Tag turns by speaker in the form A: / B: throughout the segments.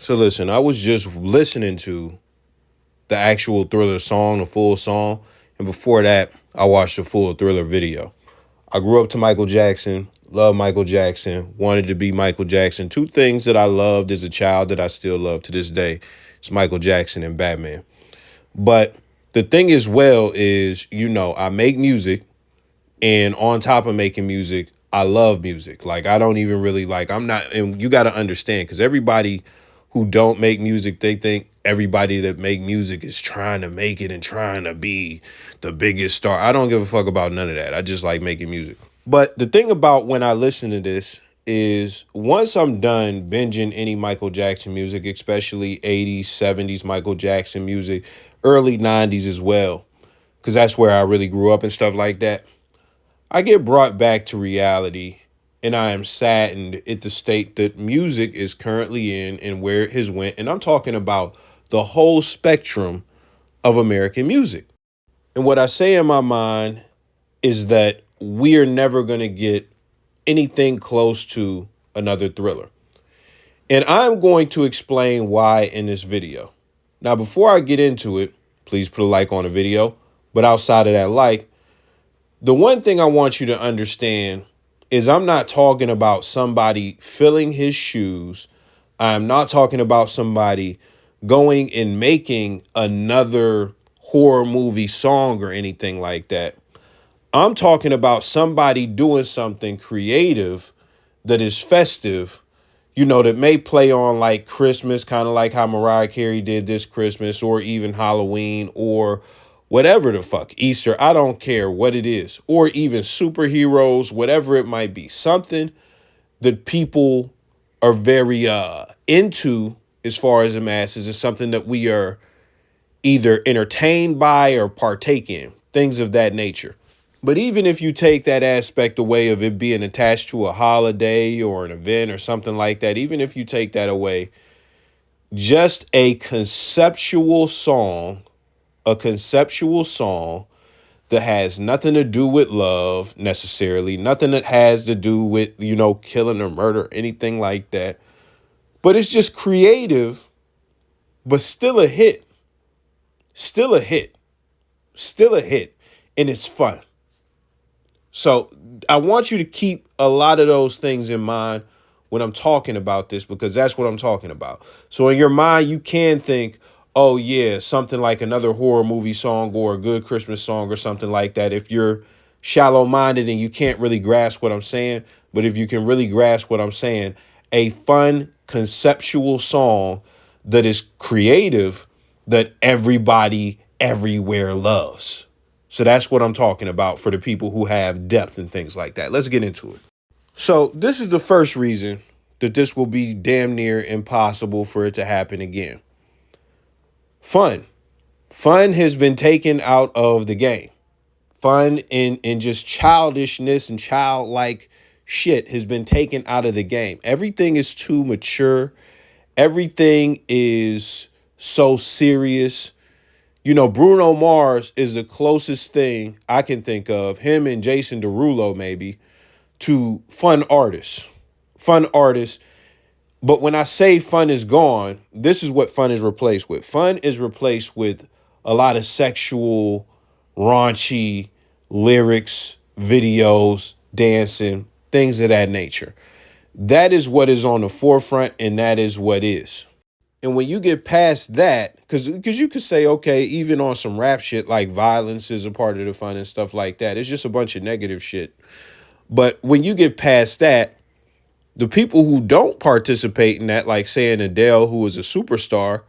A: So listen, I was just listening to the actual Thriller song, the full song, and before that, I watched the full Thriller video. I grew up to Michael Jackson, love Michael Jackson, wanted to be Michael Jackson. Two things that I loved as a child that I still love to this day is Michael Jackson and Batman. But the thing as well is, I make music, and on top of making music, I love music. Like I don't even really like I'm not and you got to understand cuz everybody who don't make music, they think everybody that make music is trying to make it and trying to be the biggest star. I don't give a fuck about none of that. I just like making music. But the thing about when I listen to this is once I'm done binging any Michael Jackson music, especially 80s, 70s Michael Jackson music, early 90s as well, because that's where I really grew up and stuff like that. I get brought back to reality, and I am saddened at the state that music is currently in and where it has went. And I'm talking about the whole spectrum of American music. And what I say in my mind is that we are never going to get anything close to another Thriller. And I'm going to explain why in this video. Now, before I get into it, please put a like on the video. But outside of that like, the one thing I want you to understand is I'm not talking about somebody filling his shoes. I'm not talking about somebody going and making another horror movie song or anything like that. I'm talking about somebody doing something creative that is festive, that may play on like Christmas, kind of like how Mariah Carey did this Christmas, or even Halloween, or whatever the fuck, Easter, I don't care what it is, or even superheroes, whatever it might be. Something that people are very into as far as the masses is something that we are either entertained by or partake in, things of that nature. But even if you take that aspect away of it being attached to a holiday or an event or something like that, even if you take that away, just a conceptual song that has nothing to do with love necessarily, nothing that has to do with, killing or murder, anything like that. But it's just creative, but still a hit, still a hit, still a hit, and it's fun. So I want you to keep a lot of those things in mind when I'm talking about this, because that's what I'm talking about. So in your mind, you can think, oh yeah, something like another horror movie song or a good Christmas song or something like that. If you're shallow minded and you can't really grasp what I'm saying, but if you can really grasp what I'm saying, a fun conceptual song that is creative that everybody everywhere loves. So that's what I'm talking about for the people who have depth and things like that. Let's get into it. So this is the first reason that this will be damn near impossible for it to happen again. Fun. Fun has been taken out of the game. Fun and just childishness and childlike shit has been taken out of the game. Everything is too mature. Everything is so serious. Bruno Mars is the closest thing I can think of, him and Jason Derulo maybe, to fun artists. Fun artists. But when I say fun is gone, this is what fun is replaced with. Fun is replaced with a lot of sexual, raunchy lyrics, videos, dancing, things of that nature. That is what is on the forefront, and that is what is. And when you get past that, because you could say, okay, even on some rap shit, like violence is a part of the fun and stuff like that. It's just a bunch of negative shit. But when you get past that, the people who don't participate in that, like saying Adele, who is a superstar,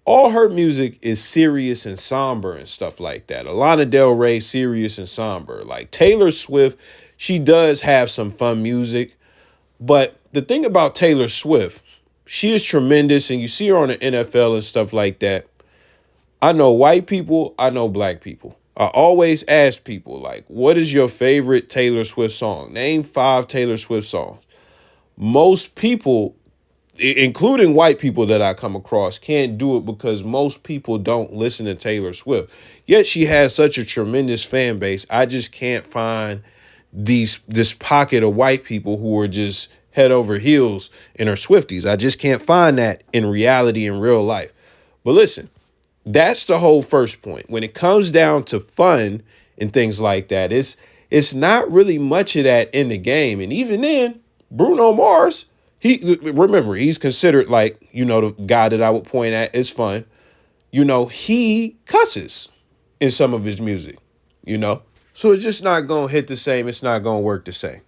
A: all her music is serious and somber and stuff like that. Lana Del Rey, serious and somber. Like Taylor Swift, she does have some fun music. But the thing about Taylor Swift, she is tremendous, and you see her on the NFL and stuff like that. I know white people, I know black people. I always ask people, like, what is your favorite Taylor Swift song? Name 5 Taylor Swift songs. Most people, including white people that I come across, can't do it because most people don't listen to Taylor Swift. Yet she has such a tremendous fan base. I just can't find this pocket of white people who are just head over heels in her Swifties. I just can't find that in reality in real life. But listen, that's the whole first point. When it comes down to fun and things like that, it's not really much of that in the game. And even then, Bruno Mars, he's considered like, the guy that I would point at is fun. He cusses in some of his music, you know? So it's just not going to hit the same. It's not going to work the same.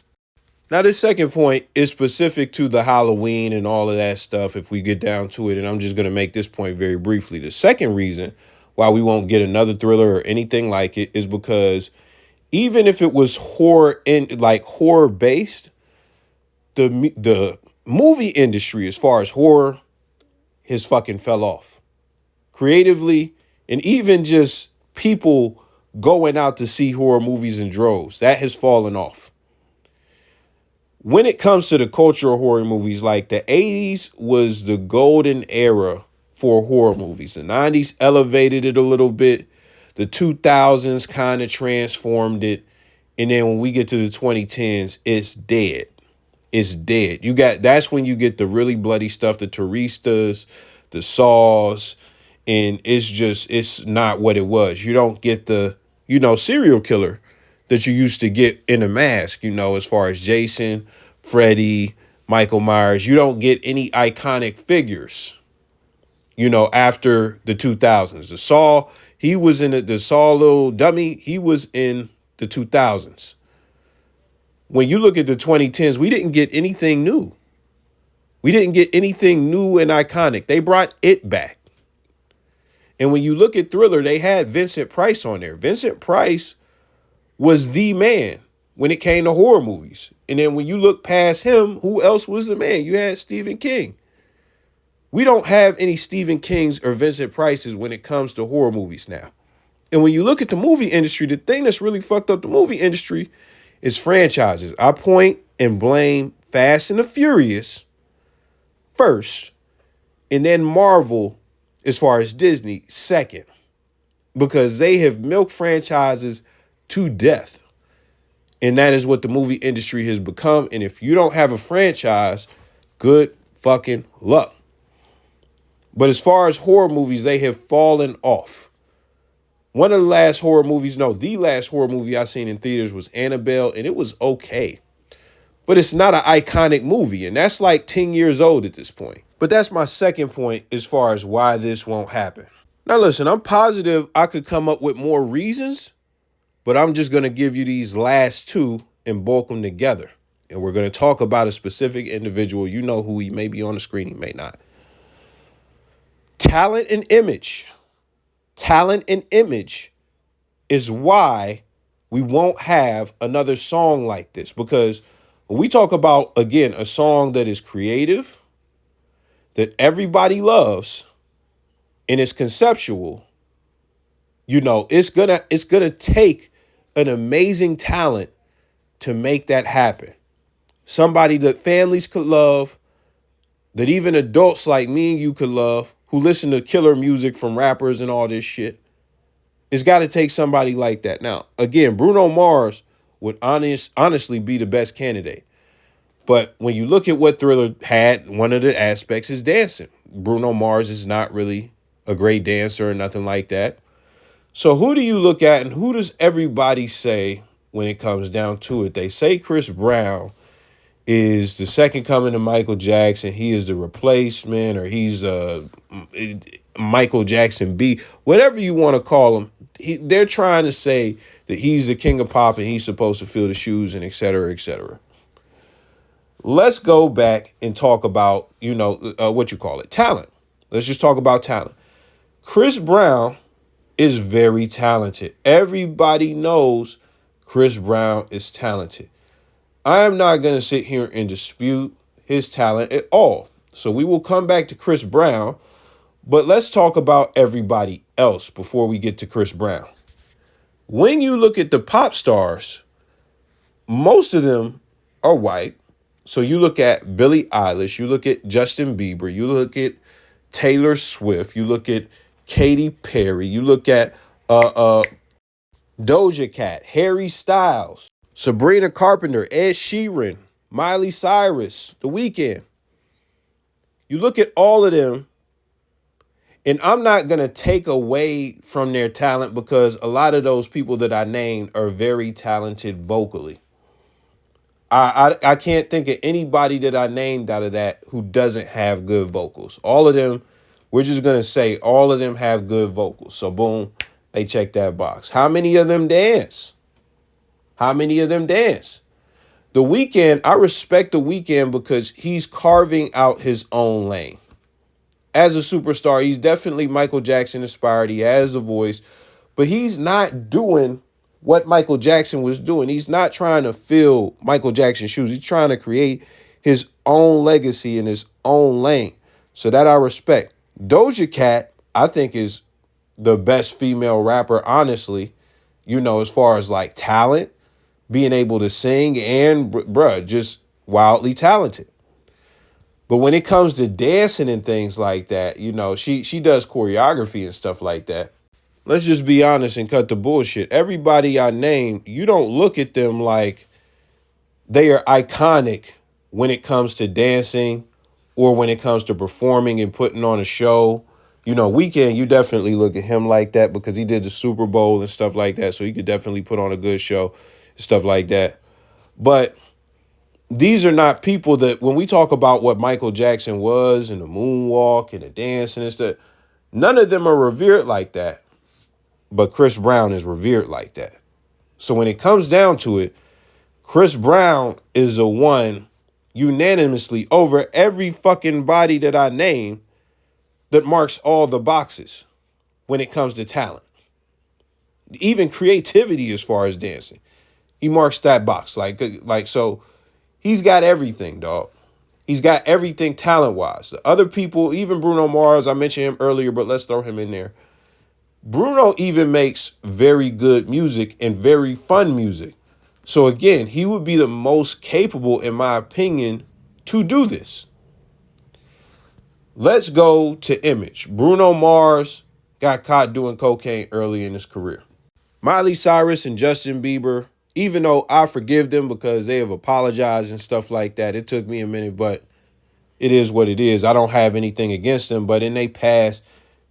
A: Now, this second point is specific to the Halloween and all of that stuff if we get down to it. And I'm just going to make this point very briefly. The second reason why we won't get another Thriller or anything like it is because even if it was horror based, the movie industry, as far as horror, has fucking fell off creatively, and even just people going out to see horror movies in droves, that has fallen off. When it comes to the culture of horror movies, like the 80s was the golden era for horror movies. The 90s elevated it a little bit. The 2000s kind of transformed it. And then when we get to the 2010s, it's dead. It's dead. That's when you get the really bloody stuff, the Turistas, the Saws, and it's not what it was. You don't get the, serial killer that you used to get in a mask, as far as Jason, Freddy, Michael Myers. You don't get any iconic figures, after the 2000s. The Saw, he was in the Saw little dummy, he was in the 2000s. When you look at the 2010s, we didn't get anything new. We didn't get anything new and iconic. They brought it back. And when you look at Thriller, they had Vincent Price on there. Vincent Price was the man when it came to horror movies. And then when you look past him, who else was the man? You had Stephen King. We don't have any Stephen Kings or Vincent Prices when it comes to horror movies now. And when you look at the movie industry, the thing that's really fucked up the movie industry is franchises. I point and blame Fast and the Furious first, and then Marvel, as far as Disney, second, because they have milked franchises to death. And that is what the movie industry has become. And if you don't have a franchise, good fucking luck. But as far as horror movies, they have fallen off. One of the last horror movies, no, the last horror movie I seen in theaters was Annabelle, and it was okay. But it's not an iconic movie, and that's like 10 years old at this point. But that's my second point as far as why this won't happen. Now listen, I'm positive I could come up with more reasons, but I'm just going to give you these last two and bulk them together. And we're going to talk about a specific individual. You know who he may be on the screen, he may not. Talent and image. Talent and image is why we won't have another song like this. Because when we talk about, again, a song that is creative, that everybody loves, and it's conceptual, it's gonna take an amazing talent to make that happen. Somebody that families could love, that even adults like me and you could love, who listen to killer music from rappers and all this shit. It's got to take somebody like that. Now, again, Bruno Mars would honestly be the best candidate. But when you look at what Thriller had, one of the aspects is dancing. Bruno Mars is not really a great dancer or nothing like that. So who do you look at and who does everybody say when it comes down to it? They say Chris Brown is the second coming to Michael Jackson. He is the replacement, or he's Michael Jackson B, whatever you want to call him. They're trying to say that he's the king of pop and he's supposed to fill the shoes and et cetera, et cetera. Let's go back and talk about, talent. Let's just talk about talent. Chris Brown is very talented. Everybody knows Chris Brown is talented. I am not going to sit here and dispute his talent at all. So we will come back to Chris Brown, but let's talk about everybody else before we get to Chris Brown. When you look at the pop stars, most of them are white. So you look at Billie Eilish, you look at Justin Bieber, you look at Taylor Swift, you look at Katy Perry, you look at Doja Cat, Harry Styles, Sabrina Carpenter, Ed Sheeran, Miley Cyrus, The Weeknd. You look at all of them, and I'm not going to take away from their talent because a lot of those people that I named are very talented vocally. I can't think of anybody that I named out of that who doesn't have good vocals. All of them, we're just going to say all of them have good vocals. So boom, they check that box. How many of them dance? How many of them dance? The Weeknd, I respect The Weeknd because he's carving out his own lane. As a superstar, he's definitely Michael Jackson inspired. He has a voice, but he's not doing what Michael Jackson was doing. He's not trying to fill Michael Jackson's shoes. He's trying to create his own legacy in his own lane. So that I respect. Doja Cat, I think, is the best female rapper, honestly, as far as like talent, being able to sing and, bruh, just wildly talented. But when it comes to dancing and things like that, she does choreography and stuff like that. Let's just be honest and cut the bullshit. Everybody I named, you don't look at them like they are iconic when it comes to dancing or when it comes to performing and putting on a show. Weeknd, you definitely look at him like that because he did the Super Bowl and stuff like that. So he could definitely put on a good show, stuff like that. But these are not people that, when we talk about what Michael Jackson was and the moonwalk and the dancing and stuff, none of them are revered like that. But Chris Brown is revered like that. So when it comes down to it, Chris Brown is the one unanimously over every fucking body that I name that marks all the boxes when it comes to talent. Even creativity as far as dancing. He marks that box. So he's got everything, dog. He's got everything talent-wise. The other people, even Bruno Mars, I mentioned him earlier, but let's throw him in there. Bruno even makes very good music and very fun music. So again, he would be the most capable, in my opinion, to do this. Let's go to Image. Bruno Mars got caught doing cocaine early in his career. Miley Cyrus and Justin Bieber, even though I forgive them because they have apologized and stuff like that, it took me a minute, but it is what it is. I don't have anything against them, but in their past,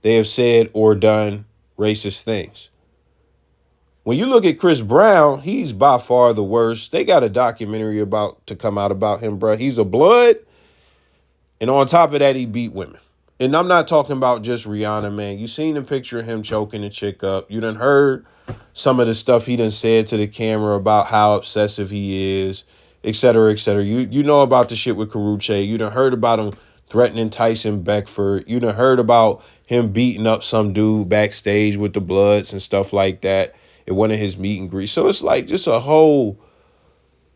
A: they have said or done racist things. When you look at Chris Brown, he's by far the worst. They got a documentary about to come out about him, bro. He's a blood. And on top of that, he beat women. And I'm not talking about just Rihanna, man. You seen the picture of him choking a chick up. You done heard some of the stuff he done said to the camera about how obsessive he is, et cetera, et cetera. You know about the shit with Karrueche. You done heard about him threatening Tyson Beckford. You done heard about him beating up some dude backstage with the Bloods and stuff like that at one of his meet and greets. So it's like just a whole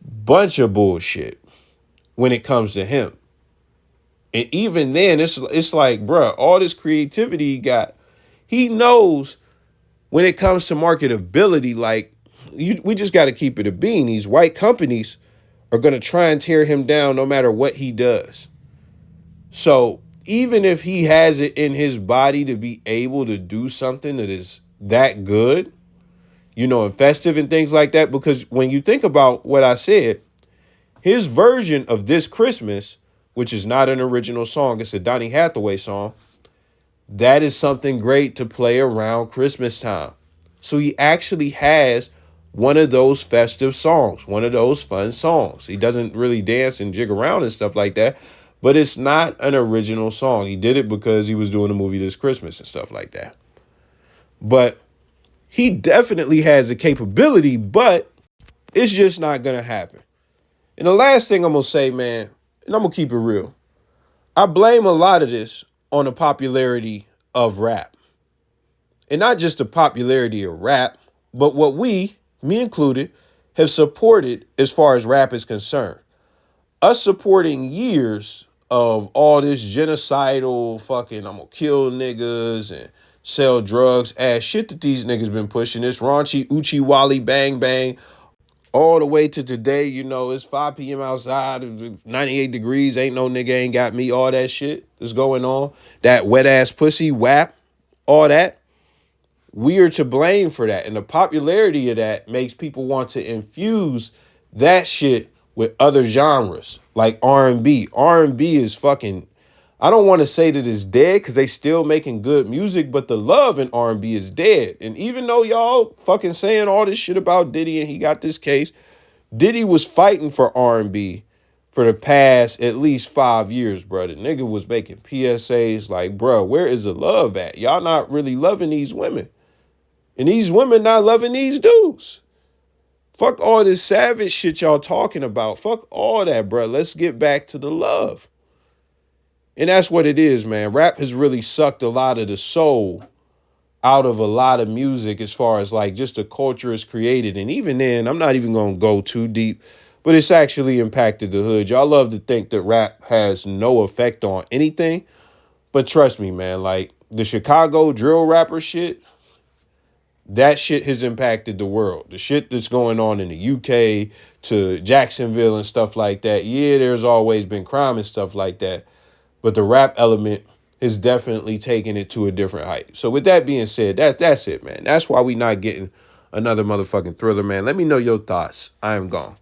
A: bunch of bullshit when it comes to him. And even then, it's like, bruh, all this creativity he got, he knows when it comes to marketability, like, we just got to keep it a bean. These white companies are going to try and tear him down no matter what he does. So even if he has it in his body to be able to do something that is that good, and festive and things like that, because when you think about what I said, his version of This Christmas, which is not an original song, it's a Donny Hathaway song, that is something great to play around Christmas time. So he actually has one of those festive songs, one of those fun songs. He doesn't really dance and jig around and stuff like that, but it's not an original song. He did it because he was doing a movie This Christmas and stuff like that. But he definitely has the capability, but it's just not going to happen. And the last thing I'm going to say, man, and I'm going to keep it real, I blame a lot of this on the popularity of rap. And not just the popularity of rap, but what we, me included, have supported as far as rap is concerned. Us supporting years of all this genocidal fucking I'm gonna kill niggas and sell drugs ass shit that these niggas been pushing, this raunchy Uchi Wally bang bang, all the way to today. It's 5 p.m. outside, 98 degrees, ain't no nigga ain't got me, all that shit that's going on. That wet ass pussy, WAP, all that. We are to blame for that. And the popularity of that makes people want to infuse that shit with other genres like R&B. R&B is fucking, I don't want to say that it's dead because they still making good music, but the love in R&B is dead. And even though y'all fucking saying all this shit about Diddy and he got this case, Diddy was fighting for R&B for the past at least 5 years, bro. The nigga was making PSAs like, bro, where is the love at? Y'all not really loving these women. And these women not loving these dudes. Fuck all this savage shit y'all talking about. Fuck all that, bro. Let's get back to the love. And that's what it is, man. Rap has really sucked a lot of the soul out of a lot of music as far as like just the culture is created. And even then, I'm not even going to go too deep, but it's actually impacted the hood. Y'all love to think that rap has no effect on anything. But trust me, man, like the Chicago drill rapper shit, that shit has impacted the world. The shit that's going on in the UK to Jacksonville and stuff like that. Yeah, there's always been crime and stuff like that. But the rap element has definitely taken it to a different height. So with that being said, that's it, man. That's why we not getting another motherfucking Thriller, man. Let me know your thoughts. I am gone.